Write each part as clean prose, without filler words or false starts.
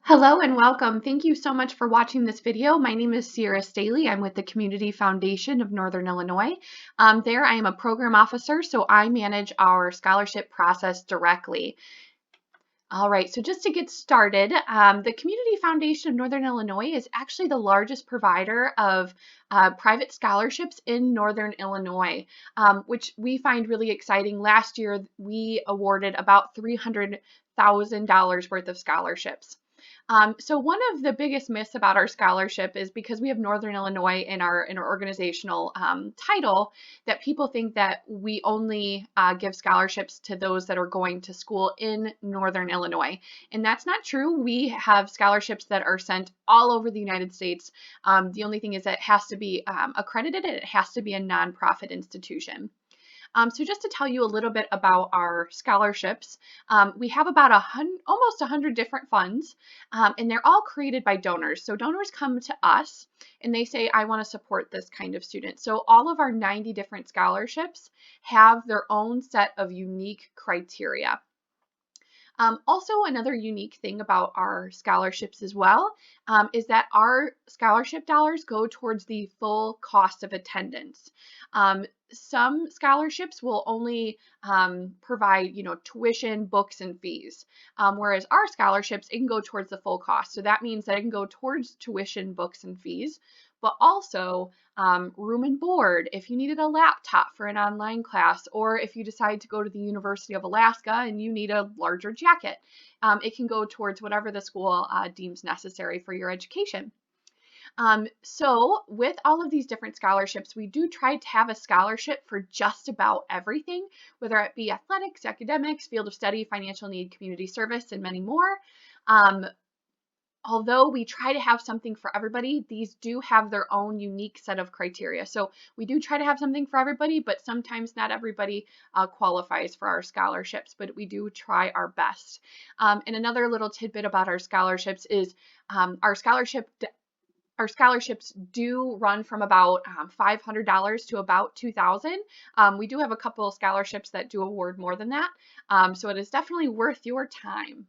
Hello and welcome. Thank you so much for watching this video. My name is Sierra Staley. I'm with the Community Foundation of Northern Illinois. There I am a program officer, so I manage our scholarship process directly. All right, so just to get started, the Community Foundation of Northern Illinois is actually the largest provider of private scholarships in Northern Illinois, which we find really exciting. Last year, we awarded about $300,000 worth of scholarships. So one of the biggest myths about our scholarship is because we have Northern Illinois in our organizational title, that people think that we only give scholarships to those that are going to school in Northern Illinois. And that's not true. We have scholarships that are sent all over the United States. The only thing is that it has to be accredited and it has to be a nonprofit institution. So just to tell you a little bit about our scholarships, we have about almost 100 different funds, and they're all created by donors. So donors come to us and they say, I want to support this kind of student. So all of our 90 different scholarships have their own set of unique criteria. Also, another unique thing about our scholarships as well is that our scholarship dollars go towards the full cost of attendance. Some scholarships will only provide, tuition, books, and fees, whereas our scholarships, it can go towards the full cost. So that means that it can go towards tuition, books, and fees, but also room and board if you needed a laptop for an online class, or if you decide to go to the University of Alaska and you need a larger jacket. It can go towards whatever the school deems necessary for your education. So with all of these different scholarships, we do try to have a scholarship for just about everything, whether it be athletics, academics, field of study, financial need, community service, and many more. Although we try to have something for everybody, these do have their own unique set of criteria. So we do try to have something for everybody, but sometimes not everybody qualifies for our scholarships, but we do try our best. And another little tidbit about our scholarships is our scholarships do run from about $500 to about $2,000. We do have a couple of scholarships that do award more than that, so it is definitely worth your time.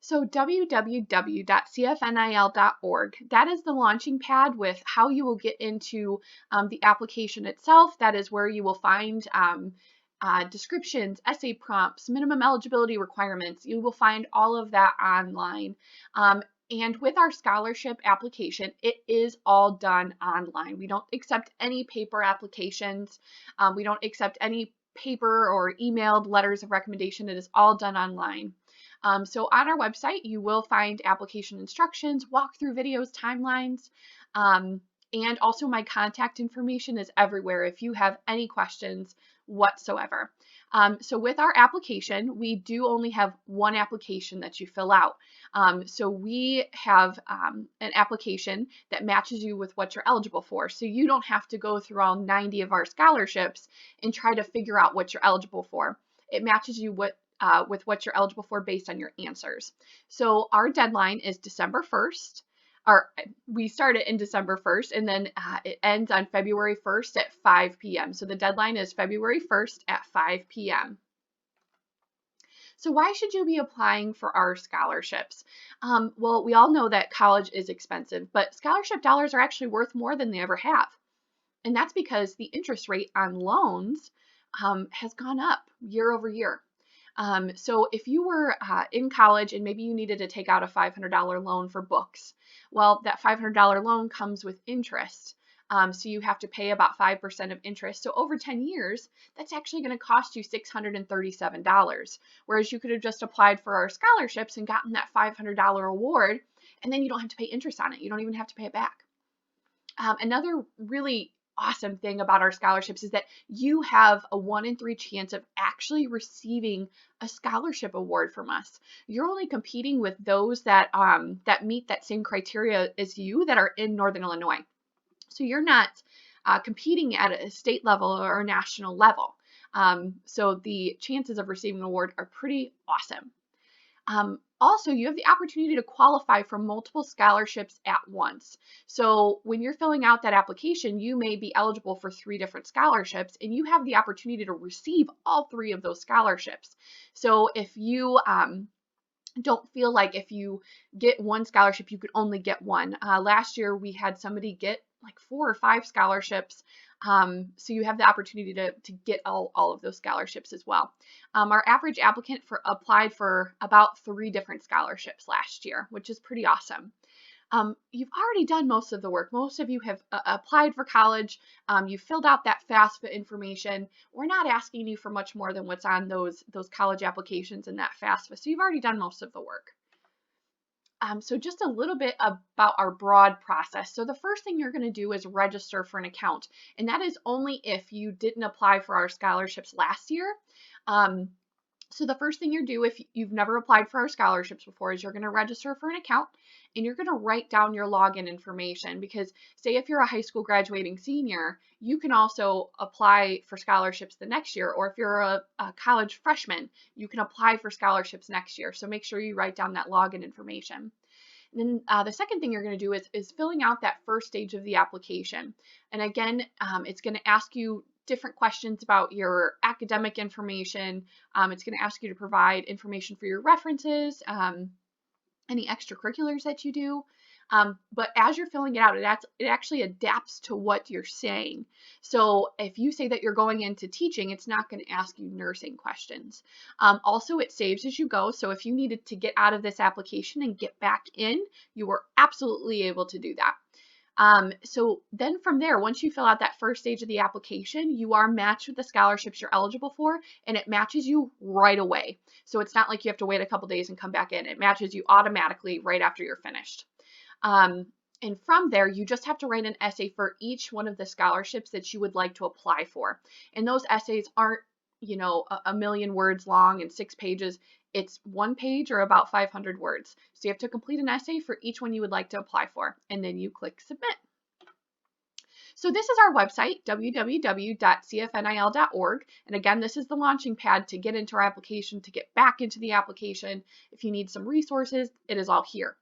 So www.cfnil.org, that is the launching pad with how you will get into the application itself. That is where you will find descriptions, essay prompts, minimum eligibility requirements. You will find all of that online. And with our scholarship application, it is all done online. We don't accept any paper applications. We don't accept any paper or emailed letters of recommendation. It is all done online. So on our website, you will find application instructions, walkthrough videos, timelines, and also my contact information is everywhere if you have any questions whatsoever. So with our application, we do only have one application that you fill out. So we have an application that matches you with what you're eligible for. So you don't have to go through all 90 of our scholarships and try to figure out what you're eligible for. It matches you with what you're eligible for based on your answers. So our deadline is December 1st. We start it in December 1st, and then it ends on February 1st at 5 p.m. So the deadline is February 1st at 5 p.m. So why should you be applying for our scholarships? Well, we all know that college is expensive, but scholarship dollars are actually worth more than they ever have. And that's because the interest rate on loans has gone up year over year. So if you were in college and maybe you needed to take out a $500 loan for books, well, that $500 loan comes with interest. So you have to pay about 5% of interest. So over 10 years, that's actually going to cost you $637, whereas you could have just applied for our scholarships and gotten that $500 award, and then you don't have to pay interest on it. You don't even have to pay it back. Another really awesome thing about our scholarships is that you have a 1 in 3 chance of actually receiving a scholarship award from us. You're only competing with those that meet that same criteria as you that are in Northern Illinois. So you're not competing at a state level or a national level. So the chances of receiving an award are pretty awesome. Also, you have the opportunity to qualify for multiple scholarships at once. So when you're filling out that application, you may be eligible for 3 different scholarships, and you have the opportunity to receive all 3 of those scholarships. So if you don't feel like if you get one scholarship, you could only get one. Last year, we had somebody get like 4 or 5 scholarships. So you have the opportunity to get all of those scholarships as well. Our average applicant applied for about 3 different scholarships last year, which is pretty awesome. You've already done most of the work. Most of you have applied for college. You filled out that FAFSA information. We're not asking you for much more than what's on those college applications and that FAFSA. So you've already done most of the work. So just a little bit about our broad process. So the first thing you're going to do is register for an account, and that is only if you didn't apply for our scholarships last year. So the first thing you do if you've never applied for our scholarships before is you're going to register for an account, and you're going to write down your login information, because say if you're a high school graduating senior, you can also apply for scholarships the next year, or if you're a college freshman, you can apply for scholarships next year. So make sure you write down that login information. And then the second thing you're going to do is filling out that first stage of the application. And again, it's going to ask you different questions about your academic information. It's going to ask you to provide information for your references, any extracurriculars that you do. But as you're filling it out, it actually adapts to what you're saying. So if you say that you're going into teaching, it's not going to ask you nursing questions. Also, it saves as you go. So if you needed to get out of this application and get back in, you were absolutely able to do that. So then from there, once you fill out that first stage of the application, you are matched with the scholarships you're eligible for, and it matches you right away. So it's not like you have to wait a couple days and come back in. It matches you automatically right after you're finished. And from there, you just have to write an essay for each one of the scholarships that you would like to apply for. And those essays aren't, a million words long and 6 pages. It's 1 page or about 500 words. So you have to complete an essay for each one you would like to apply for, and then you click submit. So this is our website, www.cfnil.org. And again, this is the launching pad to get into our application, to get back into the application. If you need some resources, it is all here.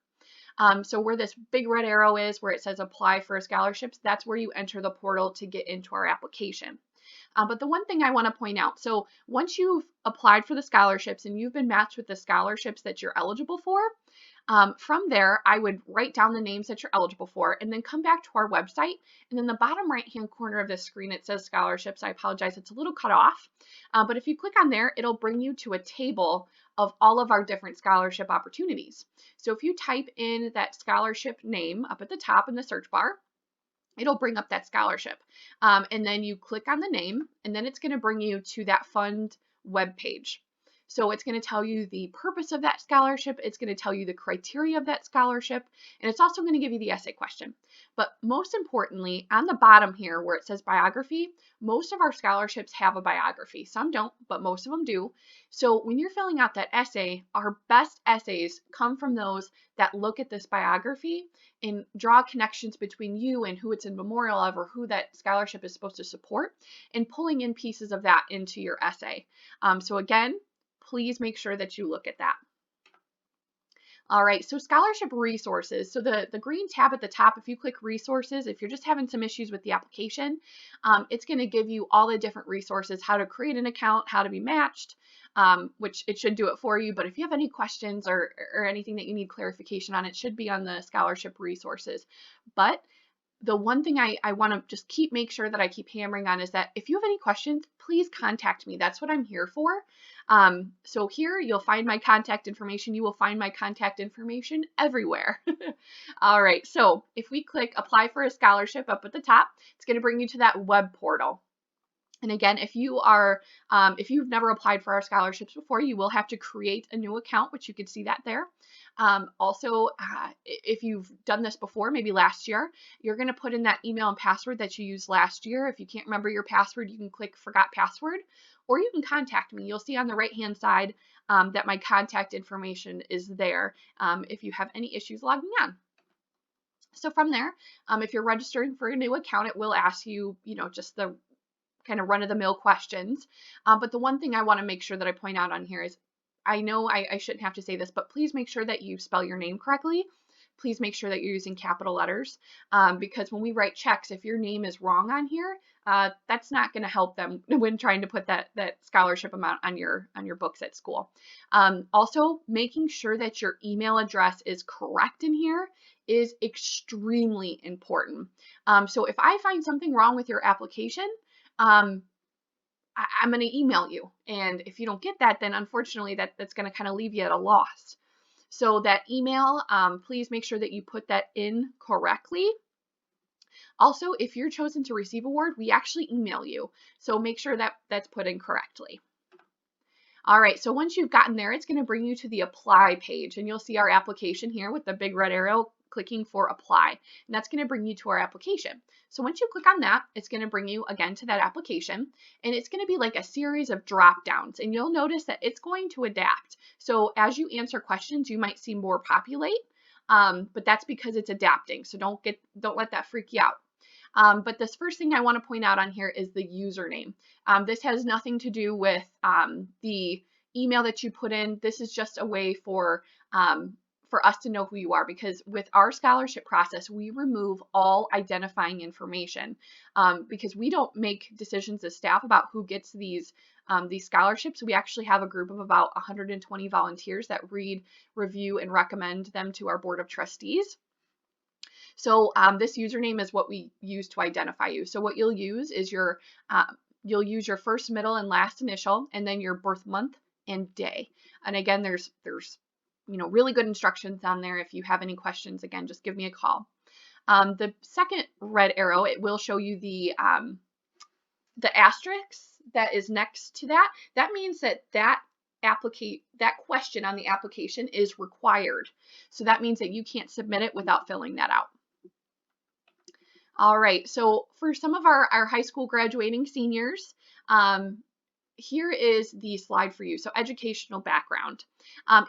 So where this big red arrow is, where it says apply for scholarships, that's where you enter the portal to get into our application. But the one thing I want to point out, so once you've applied for the scholarships and you've been matched with the scholarships that you're eligible for, from there, I would write down the names that you're eligible for and then come back to our website. And in the bottom right-hand corner of this screen, it says scholarships. I apologize, it's a little cut off. But if you click on there, it'll bring you to a table of all of our different scholarship opportunities. So if you type in that scholarship name up at the top in the search bar, it'll bring up that scholarship. And then you click on the name, and then it's going to bring you to that fund web page. So it's going to tell you the purpose of that scholarship, it's going to tell you the criteria of that scholarship, and it's also going to give you the essay question. But most importantly, on the bottom here where it says biography, most of our scholarships have a biography. Some don't, but most of them do. So when you're filling out that essay, our best essays come from those that look at this biography and draw connections between you and who it's in memorial of, or who that scholarship is supposed to support, and pulling in pieces of that into your essay. So again, please make sure that you look at that. All right, so scholarship resources. So the green tab at the top, if you click resources, if you're just having some issues with the application, it's going to give you all the different resources, how to create an account, how to be matched, which it should do it for you. But if you have any questions or anything that you need clarification on, it should be on the scholarship resources. But the one thing I want to just make sure that I keep hammering on is that if you have any questions, please contact me. That's what I'm here for. So here you'll find my contact information. You will find my contact information everywhere. All right, so if we click apply for a scholarship up at the top, it's going to bring you to that web portal. And again, if you've never applied for our scholarships before, you will have to create a new account, which you can see that there. Also, if you've done this before, maybe last year, you're going to put in that email and password that you used last year. If you can't remember your password, you can click forgot password, or you can contact me. You'll see on the right-hand side that my contact information is there if you have any issues logging on. So from there, if you're registering for a new account, it will ask you, just the kind of run-of-the-mill questions. But the one thing I want to make sure that I point out on here is, I know I shouldn't have to say this, but please make sure that you spell your name correctly, please make sure that you're using capital letters, because when we write checks, if your name is wrong on here, that's not going to help them when trying to put that scholarship amount on your books at school. Also, making sure that your email address is correct in here is extremely important. So if I find something wrong with your application, I'm going to email you. And if you don't get that, then unfortunately that's going to kind of leave you at a loss. So that email, please make sure that you put that in correctly. Also, if you're chosen to receive award, we actually email you. So make sure that that's put in correctly. All right, so once you've gotten there, it's going to bring you to the apply page, and you'll see our application here with the big red arrow clicking for apply, and that's going to bring you to our application. So once you click on that, it's going to bring you again to that application, and it's going to be like a series of drop downs, and you'll notice that it's going to adapt. So as you answer questions, you might see more populate, but that's because it's adapting. So don't let that freak you out. But this first thing I want to point out on here is the username. This has nothing to do with the email that you put in. This is just a way for us to know who you are, because with our scholarship process, we remove all identifying information because we don't make decisions as staff about who gets these scholarships. We actually have a group of about 120 volunteers that read, review, and recommend them to our board of trustees. So this username is what we use to identify you. So what you'll use is you'll use your first, middle, and last initial, and then your birth month and day. And again, there's really good instructions on there. If you have any questions, again, just give me a call. The second red arrow, it will show you the asterisk that is next to that. That means that question on the application is required. So that means that you can't submit it without filling that out. All right, so for some of our high school graduating seniors, here is the slide for you. So educational background.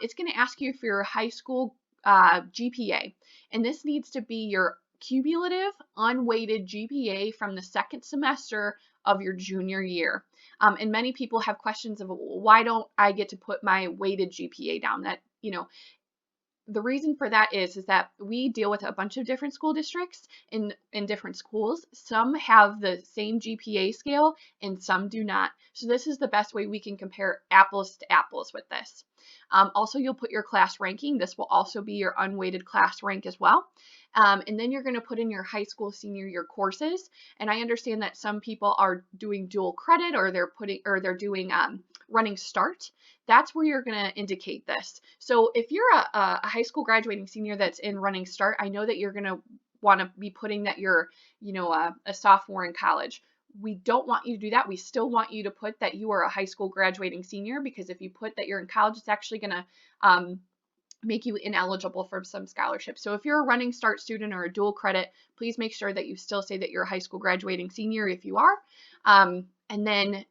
It's going to ask you for your high school GPA, and this needs to be your cumulative unweighted GPA from the second semester of your junior year. And many people have questions of, why don't I get to put my weighted GPA down? That, the reason for that is that we deal with a bunch of different school districts in different schools. Some have the same GPA scale and some do not. So this is the best way we can compare apples to apples with this. Also, you'll put your class ranking. This will also be your unweighted class rank as well. And then you're going to put in your high school senior year courses. And I understand that some people are doing dual credit, or they're doing running start. That's where you're going to indicate this. So if you're a high school graduating senior that's in running start, I know that you're going to want to be putting that you're, a sophomore in college. We don't want you to do that. We still want you to put that you are a high school graduating senior, because if you put that you're in college, it's actually going to make you ineligible for some scholarships. So if you're a running start student or a dual credit, please make sure that you still say that you're a high school graduating senior if you are. And then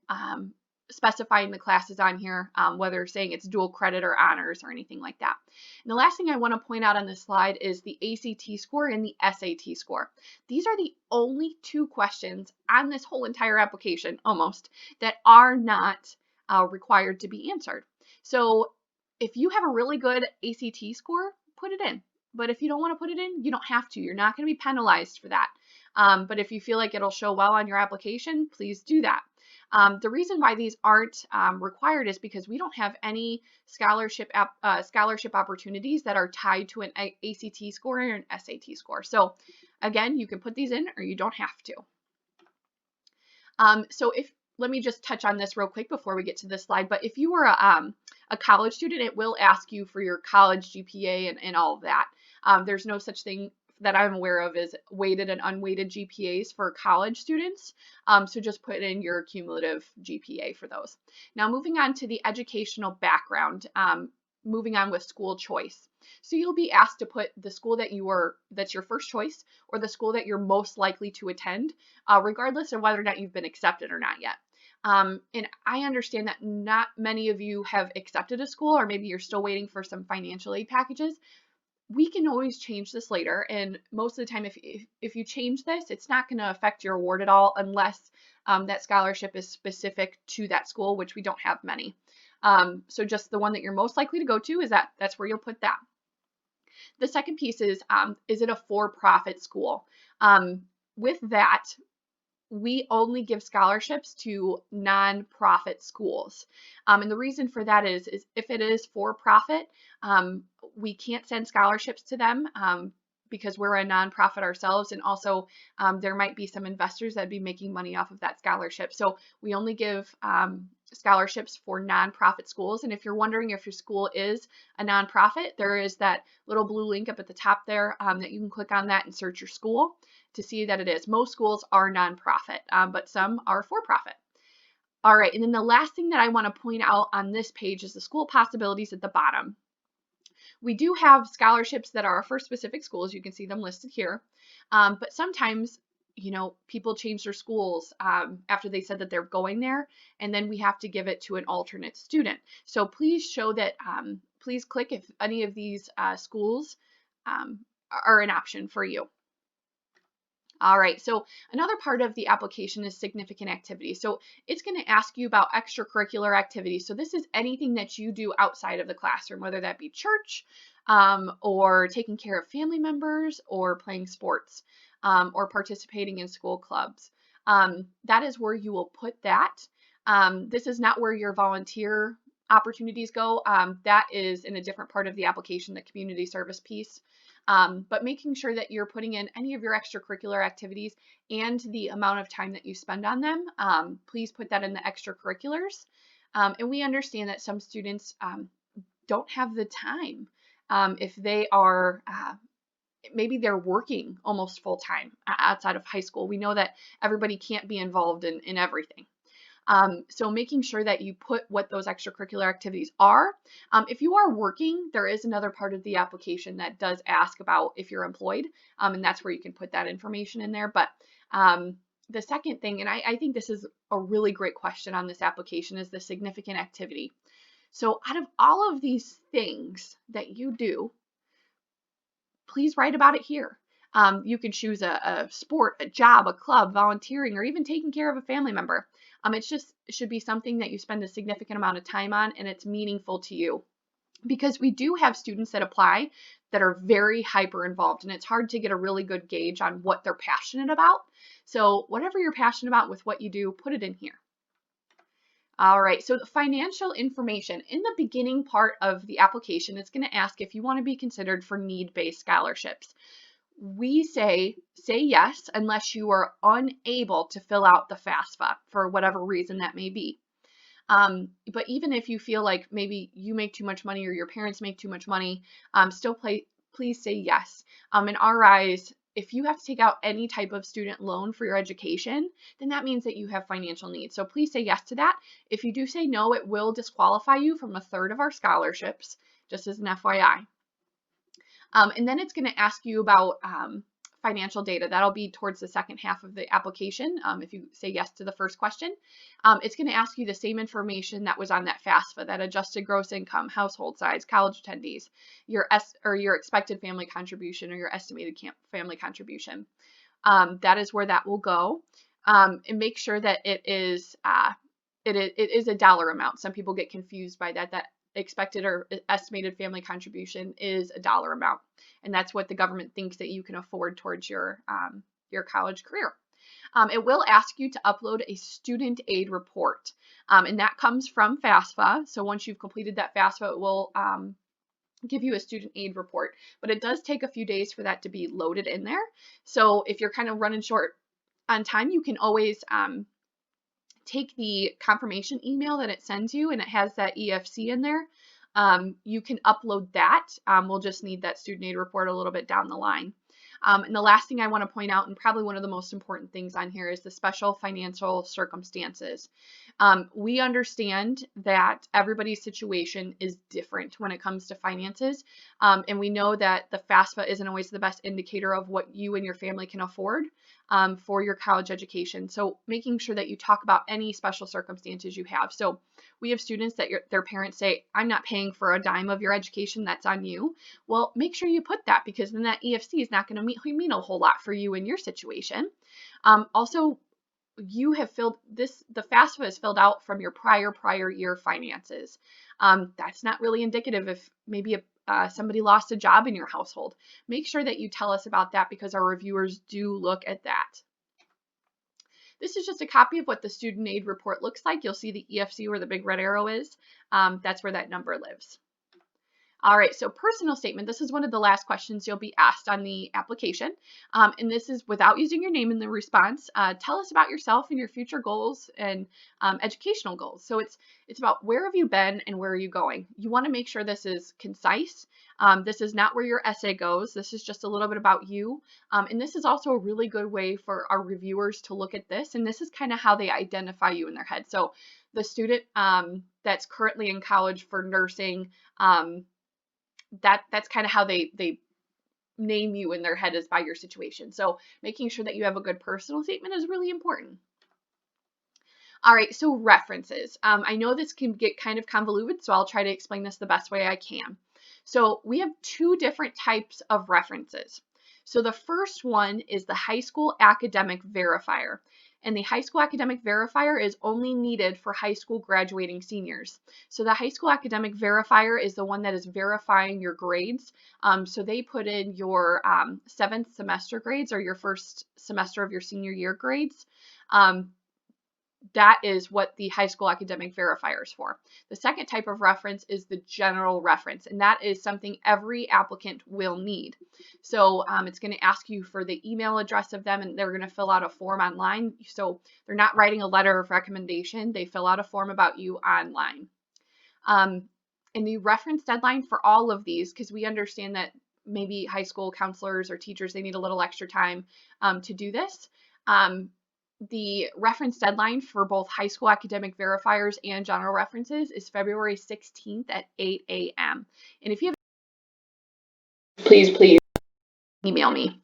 specifying the classes on here, whether saying it's dual credit or honors or anything like that. And the last thing I want to point out on this slide is the ACT score and the SAT score. These are the only two questions on this whole entire application, almost, that are not required to be answered. So if you have a really good ACT score, put it in. But if you don't want to put it in, you don't have to. You're not going to be penalized for that. But if you feel like it'll show well on your application, please do that. The reason why these aren't required is because we don't have any scholarship opportunities that are tied to an ACT score or an SAT score. So again, you can put these in or you don't have to. Let me just touch on this real quick before we get to this slide. But if you were a college student, it will ask you for your college GPA and all of that. There's no such thing that I'm aware of as weighted and unweighted GPAs for college students. So just put in your cumulative GPA for those. Now moving on to the educational background, moving on with school choice. So you'll be asked to put the school that's your first choice, or the school that you're most likely to attend, regardless of whether or not you've been accepted or not yet. And I understand that not many of you have accepted a school, or maybe you're still waiting for some financial aid packages. We can always change this later, and most of the time if you change this, it's not going to affect your award at all unless that scholarship is specific to that school, which we don't have many. So just the one that you're most likely to go to, that's where you'll put that. The second piece is it a for-profit school? With that, we only give scholarships to nonprofit schools. And the reason for that is if it is for profit, we can't send scholarships to them because we're a nonprofit ourselves. And also there might be some investors that'd be making money off of that scholarship. So we only give scholarships for nonprofit schools. And if you're wondering if your school is a nonprofit, there is that little blue link up at the top there that you can click on that and search your school to see that it is. Most schools are nonprofit, but some are for profit. All right, and then the last thing that I want to point out on this page is the school possibilities at the bottom. We do have scholarships that are for specific schools. You can see them listed here. But sometimes, people change their schools after they said that they're going there, and then we have to give it to an alternate student. So please show that, please click if any of these schools are an option for you. All right, so another part of the application is significant activity. So it's going to ask you about extracurricular activities. So this is anything that you do outside of the classroom, whether that be church or taking care of family members or playing sports or participating in school clubs. That is where you will put that. This is not where your volunteer opportunities go. That is in a different part of the application, the community service piece. But making sure that you're putting in any of your extracurricular activities and the amount of time that you spend on them, please put that in the extracurriculars. And we understand that some students don't have the time if they are, maybe they're working almost full time outside of high school. We know that everybody can't be involved in everything. So making sure that you put what those extracurricular activities are. If you are working, there is another part of the application that does ask about if you're employed, and that's where you can put that information in there. But the second thing, and I think this is a really great question on this application, is the significant activity. So out of all of these things that you do, please write about it here. You can choose a sport, a job, a club, volunteering, or even taking care of a family member. It should be something that you spend a significant amount of time on and it's meaningful to you. Because we do have students that apply that are very hyper involved and it's hard to get a really good gauge on what they're passionate about. So whatever you're passionate about with what you do, put it in here. All right, so the financial information in the beginning part of the application, it's going to ask if you want to be considered for need-based scholarships. We say yes unless you are unable to fill out the FAFSA for whatever reason that may be. But even if you feel like maybe you make too much money or your parents make too much money, please say yes. In our eyes, if you have to take out any type of student loan for your education, then that means that you have financial needs. So please say yes to that. If you do say no, it will disqualify you from a third of our scholarships, just as an FYI. And then it's going to ask you about financial data. That'll be towards the second half of the application. If you say yes to the first question, it's going to ask you the same information that was on that FAFSA, that adjusted gross income, household size, college attendees, your expected family contribution or your estimated family contribution. That is where that will go. And make sure that it is a dollar amount. Some people get confused by that. That expected or estimated family contribution is a dollar amount, and that's what the government thinks that you can afford towards your college career. It will ask you to upload a student aid report, and that comes from FAFSA. So once you've completed that FAFSA, it will give you a student aid report, but it does take a few days for that to be loaded in there. So if you're kind of running short on time, you can always take the confirmation email that it sends you and it has that EFC in there. You can upload that. We'll just need that student aid report a little bit down the line. And the last thing I want to point out, and probably one of the most important things on here, is the special financial circumstances. We understand that everybody's situation is different when it comes to finances. And we know that the FAFSA isn't always the best indicator of what you and your family can afford for your college education. So making sure that you talk about any special circumstances you have. So we have students that their parents say, I'm not paying for a dime of your education, that's on you. Well, make sure you put that, because then that EFC is not going to mean a whole lot for you in your situation. Also, you have filled this, the FAFSA is filled out from your prior year finances. That's not really indicative if maybe somebody lost a job in your household. Make sure that you tell us about that because our reviewers do look at that. This is just a copy of what the student aid report looks like. You'll see the EFC where the big red arrow is. That's where that number lives. All right, so personal statement. This is one of the last questions you'll be asked on the application. And this is without using your name in the response. Tell us about yourself and your future goals and educational goals. So it's about where have you been and where are you going. You want to make sure this is concise. This is not where your essay goes. This is just a little bit about you. And this is also a really good way for our reviewers to look at this. And this is kind of how they identify you in their head. So the student that's currently in college for nursing, that's kind of how they name you in their head is by your situation. So making sure that you have a good personal statement is really important. All right, so references. I know this can get kind of convoluted, so I'll try to explain this the best way I can. So we have two different types of references. So the first one is the high school academic verifier. And the high school academic verifier is only needed for high school graduating seniors. So the high school academic verifier is the one that is verifying your grades. So they put in your 7th semester grades or your first semester of your senior year grades. That is what the high school academic verifier is for. The second type of reference is the general reference, and that is something every applicant will need. So it's going to ask you for the email address of them, and they're going to fill out a form online. So they're not writing a letter of recommendation. They fill out a form about you online. And the reference deadline for all of these, because we understand that maybe high school counselors or teachers, they need a little extra time to do this. The reference deadline for both high school academic verifiers and general references is February 16th at 8 a.m. And if you have, please email me.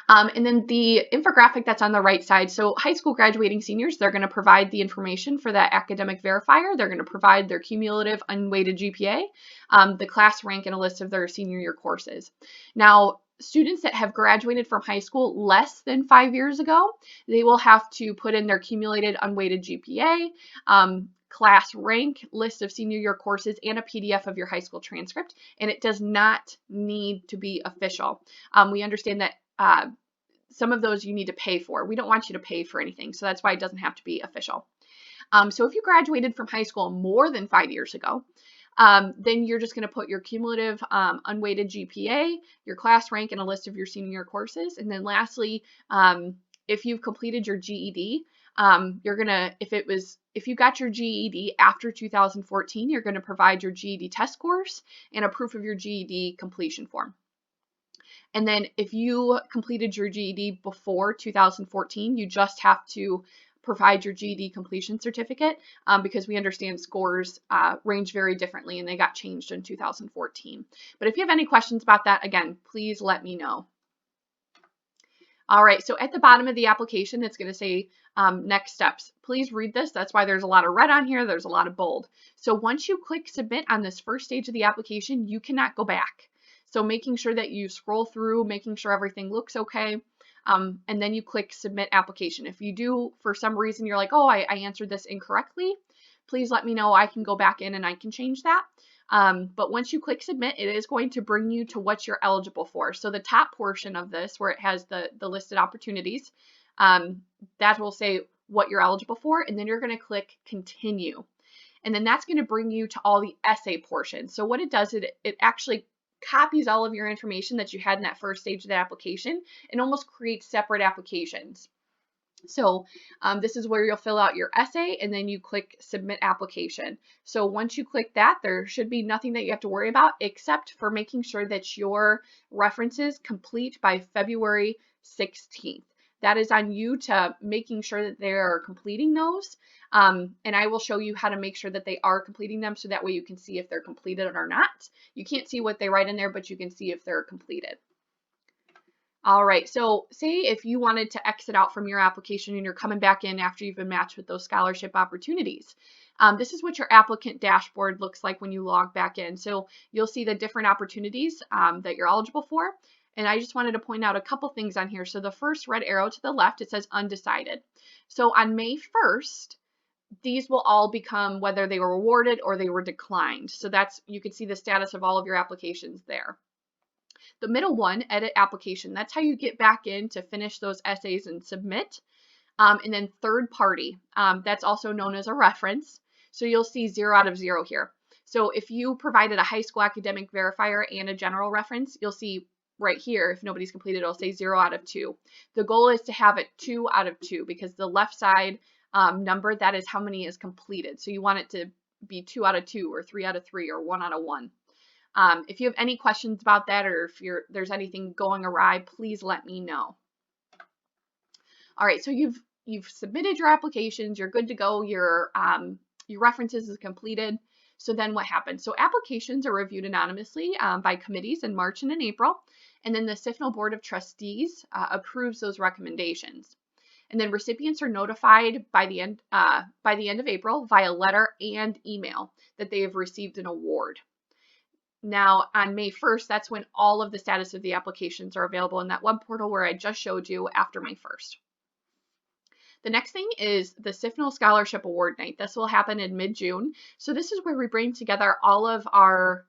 And then the infographic that's on the right side, so high school graduating seniors, they're going to provide the information for that academic verifier. They're going to provide their cumulative unweighted GPA, the class rank, and a list of their senior year courses. Now, students that have graduated from high school less than 5 years ago, they will have to put in their cumulated unweighted GPA, class rank, list of senior year courses, and a PDF of your high school transcript. And it does not need to be official. We understand that some of those you need to pay for. We don't want you to pay for anything, so that's why it doesn't have to be official. So if you graduated from high school more than 5 years ago, then you're just going to put your cumulative unweighted GPA, your class rank, and a list of your senior year courses. And then lastly, if you've completed your GED, you're going to, if you got your GED after 2014, you're going to provide your GED test scores and a proof of your GED completion form. And then if you completed your GED before 2014, you just have to provide your GED completion certificate because we understand scores range very differently and they got changed in 2014. But if you have any questions about that, again, please let me know. All right, so at the bottom of the application, it's going to say next steps. Please read this. That's why there's a lot of red on here. There's a lot of bold. So once you click submit on this first stage of the application, you cannot go back. So making sure that you scroll through, making sure everything looks okay. And then you click submit application. If you do, for some reason, you're like, oh, I answered this incorrectly, please let me know. I can go back in and I can change that. But once you click submit, it is going to bring you to what you're eligible for. So the top portion of this, where it has the listed opportunities, that will say what you're eligible for. And then you're going to click continue. And then that's going to bring you to all the essay portion. So what it does, it actually copies all of your information that you had in that first stage of the application and almost creates separate applications. So this is where you'll fill out your essay and then you click submit application. So once you click that, there should be nothing that you have to worry about except for making sure that your references complete by February 16th. That is on you to making sure that they're completing those. And I will show you how to make sure that they are completing them so that way you can see if they're completed or not. You can't see what they write in there, but you can see if they're completed. All right, so say if you wanted to exit out from your application and you're coming back in after you've been matched with those scholarship opportunities. This is what your applicant dashboard looks like when you log back in. So you'll see the different opportunities that you're eligible for. And I just wanted to point out a couple things on here. So the first red arrow to the left, it says undecided. So on May 1st, these will all become whether they were awarded or they were declined. So that's, you can see the status of all of your applications there. The middle one, edit application, that's how you get back in to finish those essays and submit. And then third party, that's also known as a reference. So you'll see 0 out of 0 here. So if you provided a high school academic verifier and a general reference, you'll see right here, if nobody's completed, it'll say 0 out of 2. The goal is to have it 2 out of 2 because the left side number, that is how many is completed. So you want it to be 2 out of 2 or 3 out of 3 or 1 out of 1. If you have any questions about that, or if there's anything going awry, please let me know. All right, so you've submitted your applications, you're good to go, your references is completed. So then what happens? So applications are reviewed anonymously by committees in March and in April, and then the CFNIL Board of Trustees approves those recommendations. And then recipients are notified by the end of April via letter and email that they have received an award. Now, on May 1st, that's when all of the status of the applications are available in that web portal where I just showed you after May 1st. The next thing is the CFNIL Scholarship Award Night. This will happen in mid-June. So this is where we bring together all of our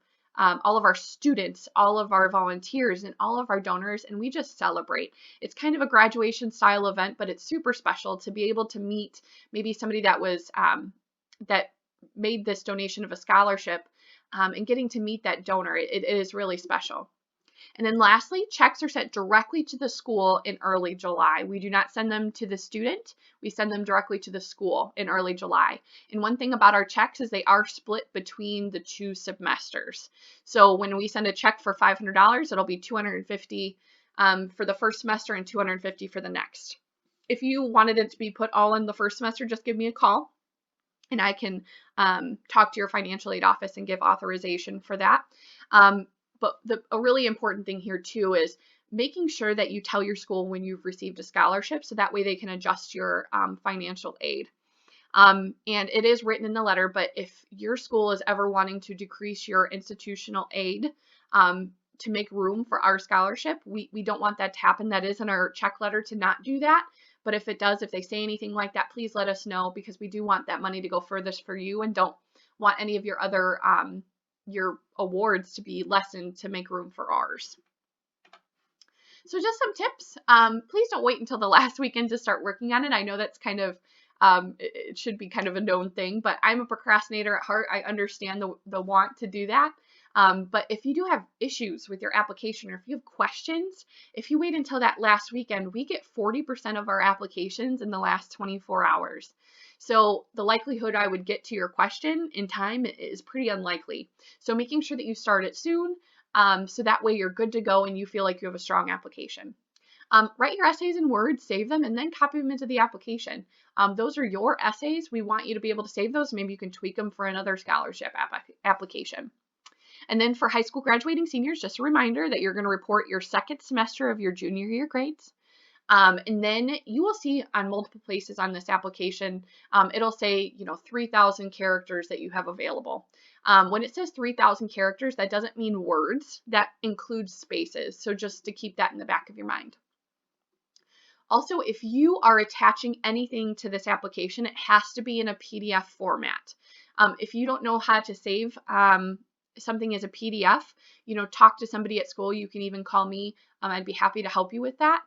students, all of our volunteers, and all of our donors, and we just celebrate. It's kind of a graduation style event, but it's super special to be able to meet maybe somebody that was that made this donation of a scholarship, and getting to meet that donor. It is really special. And then lastly, checks are sent directly to the school in early July. We do not send them to the student. We send them directly to the school in early July. And one thing about our checks is they are split between the 2 semesters. So when we send a check for $500, it'll be $250 for the first semester and $250 for the next. If you wanted it to be put all in the first semester, just give me a call and I can talk to your financial aid office and give authorization for that. But a really important thing here too is making sure that you tell your school when you've received a scholarship, so that way they can adjust your financial aid. And it is written in the letter, but if your school is ever wanting to decrease your institutional aid to make room for our scholarship, we don't want that to happen. That is in our check letter to not do that. But if it does, if they say anything like that, please let us know, because we do want that money to go furthest for you and don't want any of your other your awards to be lessened to make room for ours. So just some tips. Please don't wait until the last weekend to start working on it. I know that's kind of, it should be kind of a known thing, but I'm a procrastinator at heart. I understand the want to do that. But if you do have issues with your application, or if you have questions, if you wait until that last weekend, we get 40% of our applications in the last 24 hours. So the likelihood I would get to your question in time is pretty unlikely. So making sure that you start it soon, so that way you're good to go and you feel like you have a strong application. Write your essays in Word, save them, and then copy them into the application. Those are your essays. We want you to be able to save those. Maybe you can tweak them for another scholarship application. And then for high school graduating seniors, just a reminder that you're going to report your second semester of your junior year grades. And then you will see on multiple places on this application, it'll say, 3,000 characters that you have available. When it says 3,000 characters, that doesn't mean words, that includes spaces. So just to keep that in the back of your mind. Also, if you are attaching anything to this application, it has to be in a PDF format. If you don't know how to save something as a PDF, talk to somebody at school. You can even call me. I'd be happy to help you with that.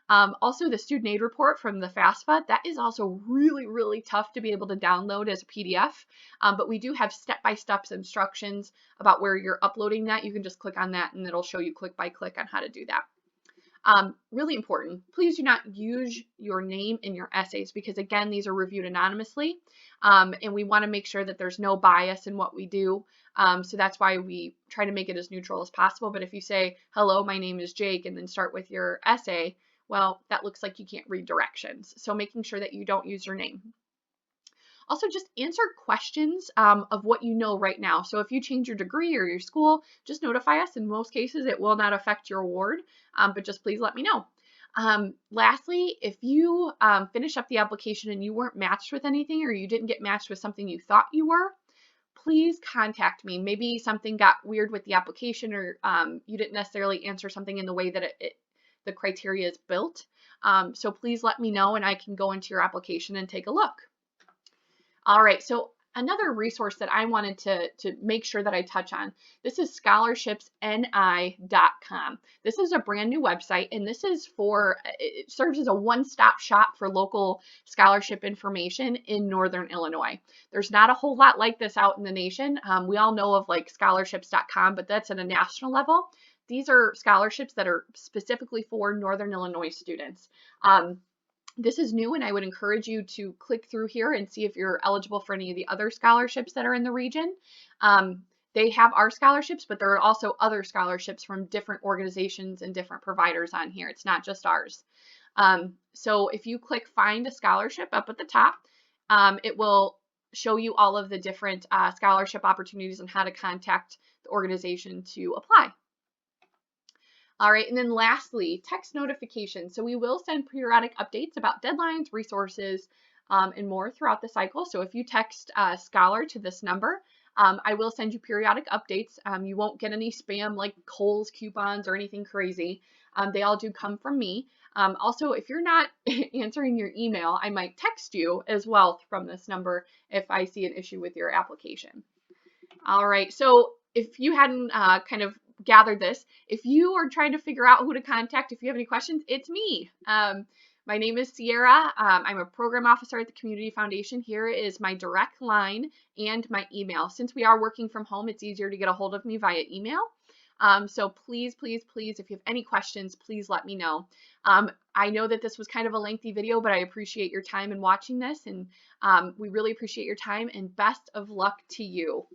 Also, the student aid report from the FAFSA, that is also really, really tough to be able to download as a PDF. But we do have step-by-step instructions about where you're uploading that. You can just click on that and it'll show you click by click on how to do that. Really important, please do not use your name in your essays, because again, these are reviewed anonymously, and we want to make sure that there's no bias in what we do. So that's why we try to make it as neutral as possible. But if you say, hello, my name is Jake, and then start with your essay, well, that looks like you can't read directions. So making sure that you don't use your name. Also, just answer questions of what you know right now. So if you change your degree or your school, just notify us. In most cases, it will not affect your award, but just please let me know. Lastly, if you finish up the application and you weren't matched with anything, or you didn't get matched with something you thought you were, please contact me. Maybe something got weird with the application, or you didn't necessarily answer something in the way that the criteria is built. So please let me know and I can go into your application and take a look. All right, so another resource that I wanted to make sure that I touch on, this is scholarshipsni.com. This is a brand new website, and this is for, it serves as a one-stop shop for local scholarship information in Northern Illinois. There's not a whole lot like this out in the nation. We all know of like scholarships.com, but that's at a national level. These are scholarships that are specifically for Northern Illinois students. This is new, and I would encourage you to click through here and see if you're eligible for any of the other scholarships that are in the region. They have our scholarships, but there are also other scholarships from different organizations and different providers on here. It's not just ours. So if you click Find a Scholarship up at the top, it will show you all of the different scholarship opportunities and how to contact the organization to apply. All right, and then lastly, text notifications. So we will send periodic updates about deadlines, resources, and more throughout the cycle. So if you text Scholar to this number, I will send you periodic updates. You won't get any spam like Kohl's coupons or anything crazy. They all do come from me. Also, if you're not answering your email, I might text you as well from this number if I see an issue with your application. All right, so if you hadn't kind of gathered this, if you are trying to figure out who to contact, if you have any questions, it's me. My name is Sierra. I'm a program officer at the Community Foundation. Here is my direct line and my email. Since we are working from home, it's easier to get a hold of me via email. So please, please, please, if you have any questions, please let me know. I know that this was kind of a lengthy video, but I appreciate your time in watching this, and we really appreciate your time, and best of luck to you.